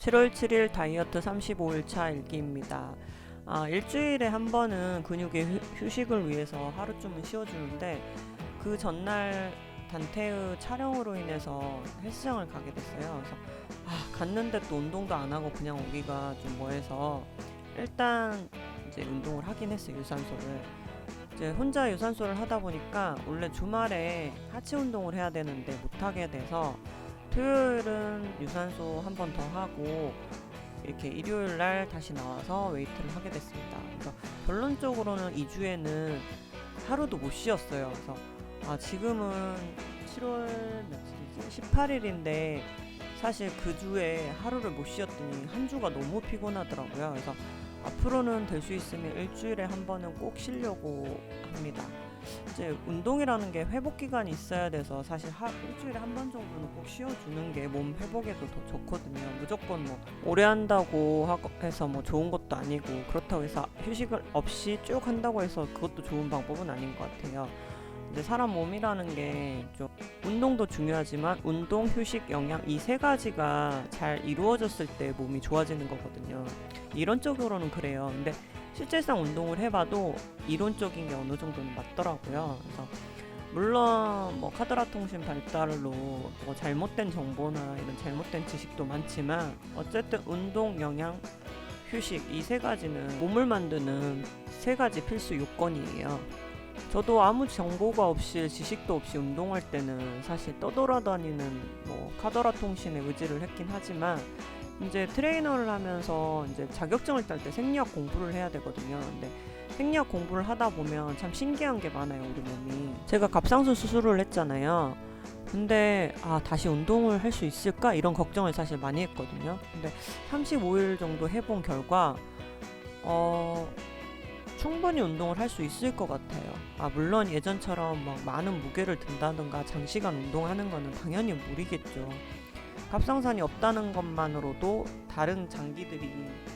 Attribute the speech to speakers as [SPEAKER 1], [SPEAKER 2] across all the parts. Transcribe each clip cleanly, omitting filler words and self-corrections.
[SPEAKER 1] 7월 7일 다이어트 35일차 일기입니다. 일주일에 한 번은 근육의 휴식을 위해서 하루쯤은 쉬어주는데 그 전날 단테의 촬영으로 인해서 헬스장을 가게 됐어요. 그래서 갔는데 또 운동도 안 하고 그냥 오기가 좀 뭐해서 일단 이제 운동을 하긴 했어요. 유산소를. 이제 혼자 유산소를 하다 보니까 원래 주말에 하체 운동을 해야 되는데 못 하게 돼서 토요일은 유산소 한 번 더 하고 이렇게 일요일 날 다시 나와서 웨이트를 하게 됐습니다. 그래서 결론적으로는 2주에는 하루도 못 쉬었어요. 그래서 지금은 7월 며칠이지? 18일인데 사실 그 주에 하루를 못 쉬었더니 한 주가 너무 피곤하더라고요. 그래서 앞으로는 될 수 있으면 일주일에 한 번은 꼭 쉬려고 합니다. 이제 운동이라는 게 회복 기간이 있어야 돼서 사실 일주일에 한 번 정도는 꼭 쉬어주는 게 몸 회복에도 더 좋거든요. 무조건 뭐 오래 한다고 해서 뭐 좋은 것도 아니고, 그렇다고 해서 휴식을 없이 쭉 한다고 해서 그것도 좋은 방법은 아닌 것 같아요. 이제 사람 몸이라는 게 좀 운동도 중요하지만 운동, 휴식, 영양 이 세 가지가 잘 이루어졌을 때 몸이 좋아지는 거거든요. 이론적으로는 그래요. 근데 실제상 운동을 해봐도 이론적인 게 어느 정도는 맞더라고요. 그래서 물론 뭐 카드라 통신 발달로 뭐 잘못된 정보나 이런 잘못된 지식도 많지만 어쨌든 운동, 영양, 휴식 이 세 가지는 몸을 만드는 세 가지 필수 요건이에요. 저도 아무 정보가 없이 지식도 없이 운동할 때는 사실 떠돌아다니는 뭐 카더라 통신에 의지를 했긴 하지만 이제 트레이너를 하면서 이제 자격증을 딸 때 생리학 공부를 해야 되거든요. 근데 생리학 공부를 하다 보면 참 신기한 게 많아요, 우리 몸이. 제가 갑상선 수술을 했잖아요. 근데 다시 운동을 할 수 있을까? 이런 걱정을 사실 많이 했거든요. 근데 35일 정도 해본 결과 충분히 운동을 할 수 있을 것 같아요. 물론 예전처럼 막 많은 무게를 든다든가 장시간 운동하는 거는 당연히 무리겠죠. 갑상선이 없다는 것만으로도 다른 장기들이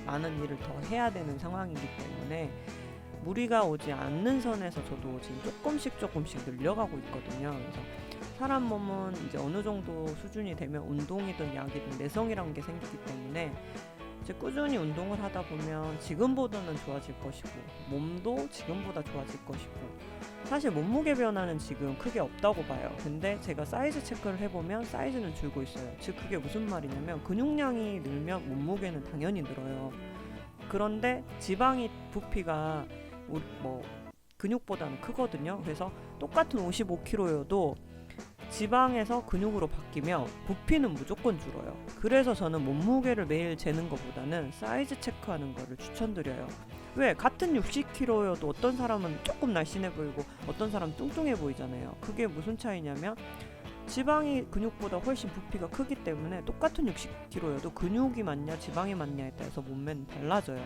[SPEAKER 1] 많은 일을 더 해야 되는 상황이기 때문에 무리가 오지 않는 선에서 저도 지금 조금씩 늘려가고 있거든요. 그래서 사람 몸은 이제 어느 정도 수준이 되면 운동이든 약이든 내성이란 게 생기기 때문에 이제 꾸준히 운동을 하다 보면 지금보다는 좋아질 것이고 몸도 지금보다 좋아질 것이고 사실 몸무게 변화는 지금 크게 없다고 봐요. 근데 제가 사이즈 체크를 해보면 사이즈는 줄고 있어요. 즉 그게 무슨 말이냐면 근육량이 늘면 몸무게는 당연히 늘어요. 그런데 지방이 부피가 뭐 근육보다는 크거든요. 그래서 똑같은 55kg여도 지방에서 근육으로 바뀌면 부피는 무조건 줄어요. 그래서 저는 몸무게를 매일 재는 것보다는 사이즈 체크하는 거를 추천드려요. 왜? 같은 60kg여도 어떤 사람은 조금 날씬해 보이고 어떤 사람은 뚱뚱해 보이잖아요. 그게 무슨 차이냐면 지방이 근육보다 훨씬 부피가 크기 때문에 똑같은 60kg여도 근육이 많냐 지방이 많냐에 따라서 몸매는 달라져요.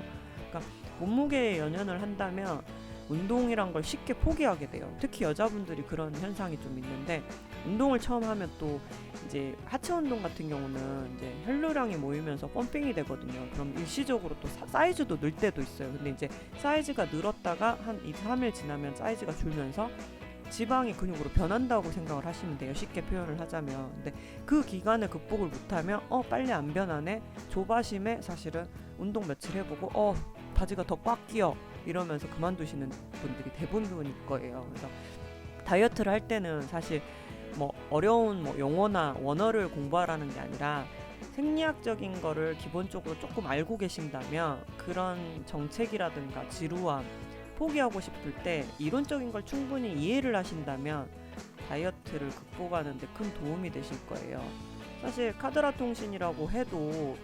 [SPEAKER 1] 그러니까 몸무게에 연연을 한다면 운동이란 걸 쉽게 포기하게 돼요. 특히 여자분들이 그런 현상이 좀 있는데 운동을 처음 하면 또 이제 하체 운동 같은 경우는 이제 혈류량이 모이면서 펌핑이 되거든요. 그럼 일시적으로 또 사이즈도 늘 때도 있어요. 근데 이제 사이즈가 늘었다가 한 2, 3일 지나면 사이즈가 줄면서 지방이 근육으로 변한다고 생각을 하시면 돼요. 쉽게 표현을 하자면. 근데 그 기간을 극복을 못하면 빨리 안 변하네. 조바심에 사실은 운동 며칠 해보고 바지가 더 꽉 끼어 이러면서 그만두시는 분들이 대부분일 거예요. 그래서 다이어트를 할 때는 사실 뭐 어려운 용어나 원어를 공부하라는 게 아니라 생리학적인 거를 기본적으로 조금 알고 계신다면 그런 정책이라든가 지루함 포기하고 싶을 때 이론적인 걸 충분히 이해를 하신다면 다이어트를 극복하는 데 큰 도움이 되실 거예요. 사실 카드라 통신이라고 해도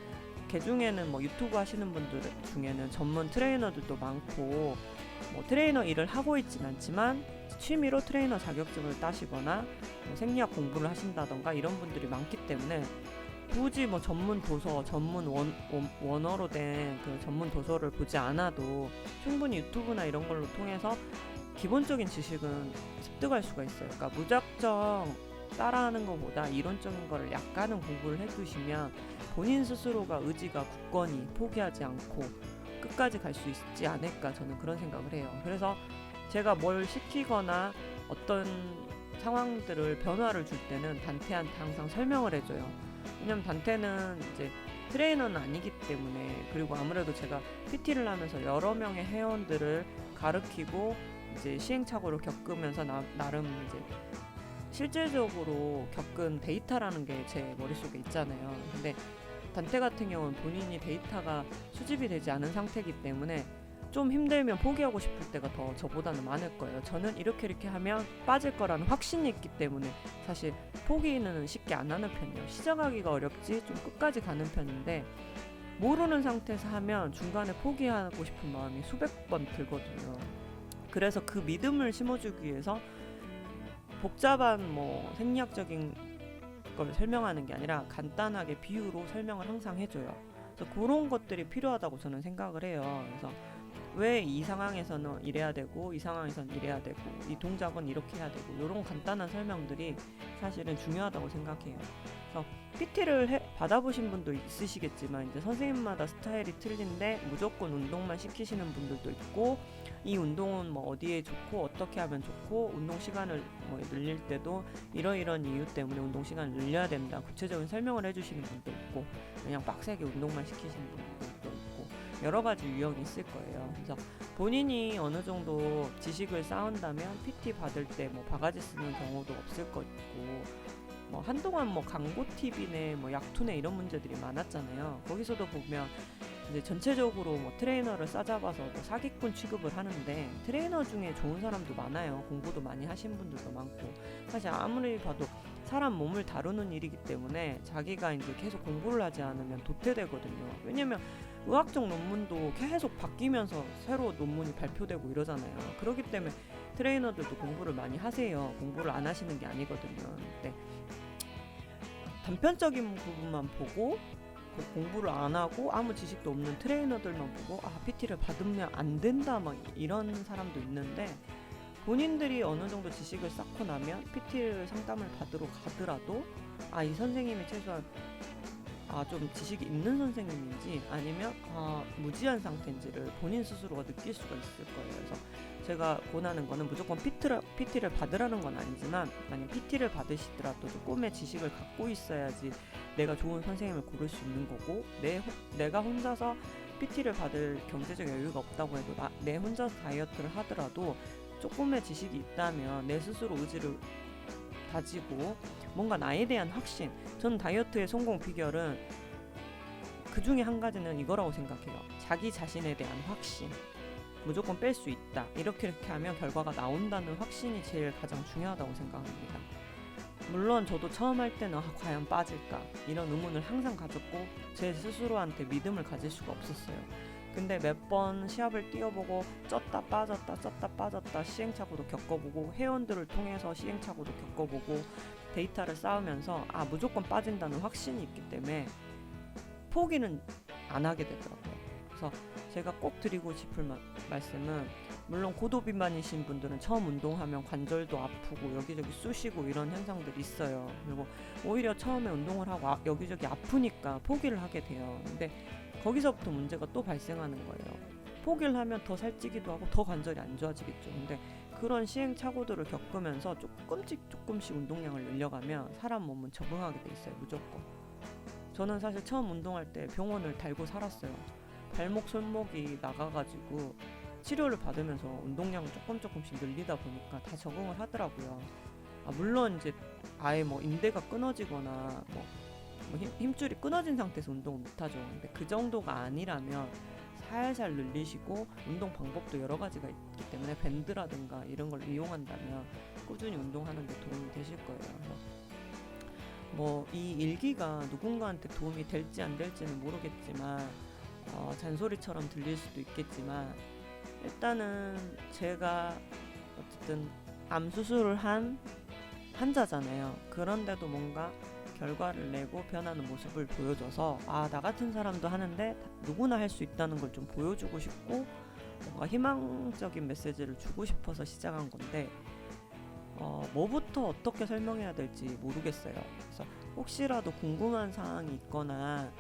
[SPEAKER 1] 개중에는 유튜브 하시는 분들 중에는 전문 트레이너들도 많고 트레이너 일을 하고 있진 않지만 취미로 트레이너 자격증을 따시거나 생리학 공부를 하신다던가 이런 분들이 많기 때문에 굳이 전문 도서, 전문 원어로 된 그 전문 도서를 보지 않아도 충분히 유튜브나 이런 걸로 통해서 기본적인 지식은 습득할 수가 있어요. 그러니까 무작정 따라하는 것보다 이론적인 거를 약간은 공부를 해두시면 본인 스스로가 의지가 굳건히 포기하지 않고 끝까지 갈 수 있지 않을까 저는 그런 생각을 해요. 그래서 제가 뭘 시키거나 어떤 상황들을 변화를 줄 때는 단테한테 항상 설명을 해줘요. 왜냐면 단테는 이제 트레이너는 아니기 때문에, 그리고 아무래도 제가 PT를 하면서 여러 명의 회원들을 가르치고 이제 시행착오를 겪으면서 나름 이제 실제적으로 겪은 데이터라는 게 제 머릿속에 있잖아요. 근데 단테 같은 경우는 본인이 데이터가 수집이 되지 않은 상태이기 때문에 좀 힘들면 포기하고 싶을 때가 더 저보다는 많을 거예요. 저는 이렇게 하면 빠질 거라는 확신이 있기 때문에 사실 포기는 쉽게 안 하는 편이에요. 시작하기가 어렵지 좀 끝까지 가는 편인데, 모르는 상태에서 하면 중간에 포기하고 싶은 마음이 수백 번 들거든요. 그래서 그 믿음을 심어주기 위해서 복잡한 뭐 생리학적인 걸 설명하는 게 아니라 간단하게 비유로 설명을 항상 해줘요. 그래서 그런 것들이 필요하다고 저는 생각을 해요. 그래서 왜 이 상황에서는 이래야 되고 이 상황에서는 이래야 되고 이 동작은 이렇게 해야 되고, 이런 간단한 설명들이 사실은 중요하다고 생각해요. 그래서 PT를 받아보신 분도 있으시겠지만 이제 선생님마다 스타일이 틀린데 무조건 운동만 시키시는 분들도 있고, 이 운동은 뭐 어디에 좋고 어떻게 하면 좋고 운동 시간을 뭐 늘릴 때도 이러이런 이유 때문에 운동 시간을 늘려야 된다 구체적인 설명을 해주시는 분도 있고, 그냥 빡세게 운동만 시키시는 분들도 있고, 여러 가지 유형이 있을 거예요. 그래서 본인이 어느 정도 지식을 쌓은다면 PT 받을 때 뭐 바가지 쓰는 경우도 없을 거고, 뭐 한동안 뭐 광고 TV네 뭐 약투네 이런 문제들이 많았잖아요. 거기서도 보면 이제 전체적으로 뭐 트레이너를 싸잡아서 뭐 사기꾼 취급을 하는데, 트레이너 중에 좋은 사람도 많아요. 공부도 많이 하신 분들도 많고. 사실 아무리 봐도 사람 몸을 다루는 일이기 때문에 자기가 이제 계속 공부를 하지 않으면 도태되거든요. 왜냐면 의학적 논문도 계속 바뀌면서 새로 논문이 발표되고 이러잖아요. 그렇기 때문에 트레이너들도 공부를 많이 하세요. 공부를 안 하시는 게 아니거든요. 근데 단편적인 부분만 보고 공부를 안 하고 아무 지식도 없는 트레이너들만 보고 PT를 받으면 안 된다 막 이런 사람도 있는데, 본인들이 어느 정도 지식을 쌓고 나면 PT를 상담을 받으러 가더라도 이 선생님이 최소한 좀 지식이 있는 선생님인지 아니면 무지한 상태인지를 본인 스스로가 느낄 수가 있을 거예요. 그래서 제가 권하는 거는 무조건 PT를 받으라는 건 아니지만, 만약 PT를 받으시더라도 조금의 지식을 갖고 있어야지 내가 좋은 선생님을 고를 수 있는 거고, 내가 혼자서 PT를 받을 경제적 여유가 없다고 해도 내 혼자서 다이어트를 하더라도 조금의 지식이 있다면 내 스스로 의지를 가지고 뭔가 나에 대한 확신, 저는 다이어트의 성공 비결은 그 중에 한 가지는 이거라고 생각해요. 자기 자신에 대한 확신. 무조건 뺄 수 있다. 이렇게 하면 결과가 나온다는 확신이 제일 가장 중요하다고 생각합니다. 물론 저도 처음 할 때는 과연 빠질까 이런 의문을 항상 가졌고 제 스스로한테 믿음을 가질 수가 없었어요. 근데 몇 번 시합을 뛰어보고 쪘다 빠졌다 시행착오도 겪어보고, 회원들을 통해서 시행착오도 겪어보고 데이터를 쌓으면서 무조건 빠진다는 확신이 있기 때문에 포기는 안 하게 되더라고요. 그래서 제가 꼭 드리고 싶을 말씀은, 물론 고도비만이신 분들은 처음 운동하면 관절도 아프고 여기저기 쑤시고 이런 현상들이 있어요. 그리고 오히려 처음에 운동을 하고 여기저기 아프니까 포기를 하게 돼요. 근데 거기서부터 문제가 또 발생하는 거예요. 포기를 하면 더 살찌기도 하고 더 관절이 안 좋아지겠죠. 근데 그런 시행착오들을 겪으면서 조금씩 운동량을 늘려가면 사람 몸은 적응하게 돼 있어요. 무조건. 저는 사실 처음 운동할 때 병원을 달고 살았어요. 발목 손목이 나가가지고 치료를 받으면서 운동량을 조금씩 늘리다 보니까 다 적응을 하더라고요. 물론 이제 아예 뭐 인대가 끊어지거나 뭐 힘줄이 끊어진 상태에서 운동을 못하죠. 근데 그 정도가 아니라면 살살 늘리시고, 운동 방법도 여러 가지가 있기 때문에 밴드라든가 이런 걸 이용한다면 꾸준히 운동하는 데 도움이 되실 거예요. 뭐 이 일기가 누군가한테 도움이 될지 안 될지는 모르겠지만 잔소리처럼 들릴 수도 있겠지만, 일단은 제가 어쨌든 암 수술을 한 환자잖아요. 그런데도 뭔가 결과를 내고 변하는 모습을 보여줘서 나 같은 사람도 하는데 누구나 할 수 있다는 걸 좀 보여주고 싶고, 뭔가 희망적인 메시지를 주고 싶어서 시작한 건데, 뭐부터 어떻게 설명해야 될지 모르겠어요. 그래서 혹시라도 궁금한 사항이 있거나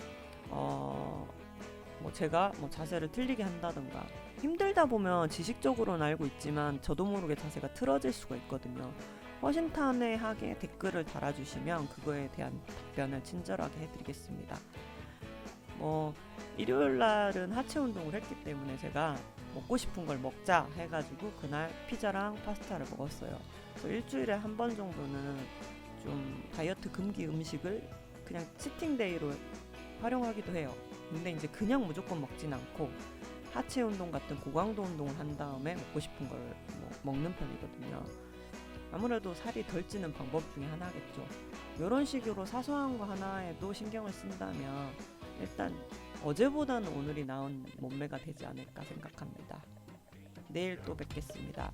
[SPEAKER 1] 뭐 제가 뭐 자세를 틀리게 한다든가, 힘들다 보면 지식적으로는 알고 있지만 저도 모르게 자세가 틀어질 수가 있거든요. 허심탄회하게 댓글을 달아주시면 그거에 대한 답변을 친절하게 해드리겠습니다. 뭐 일요일 날은 하체 운동을 했기 때문에 제가 먹고 싶은 걸 먹자 해가지고 그날 피자랑 파스타를 먹었어요. 그래서 일주일에 한 번 정도는 좀 다이어트 금기 음식을 그냥 치팅데이로 활용하기도 해요. 근데 이제 그냥 무조건 먹진 않고 하체 운동 같은 고강도 운동을 한 다음에 먹고 싶은 걸 먹는 편이거든요. 아무래도 살이 덜 찌는 방법 중에 하나겠죠. 이런 식으로 사소한 거 하나에도 신경을 쓴다면 일단 어제보다는 오늘이 나은 몸매가 되지 않을까 생각합니다. 내일 또 뵙겠습니다.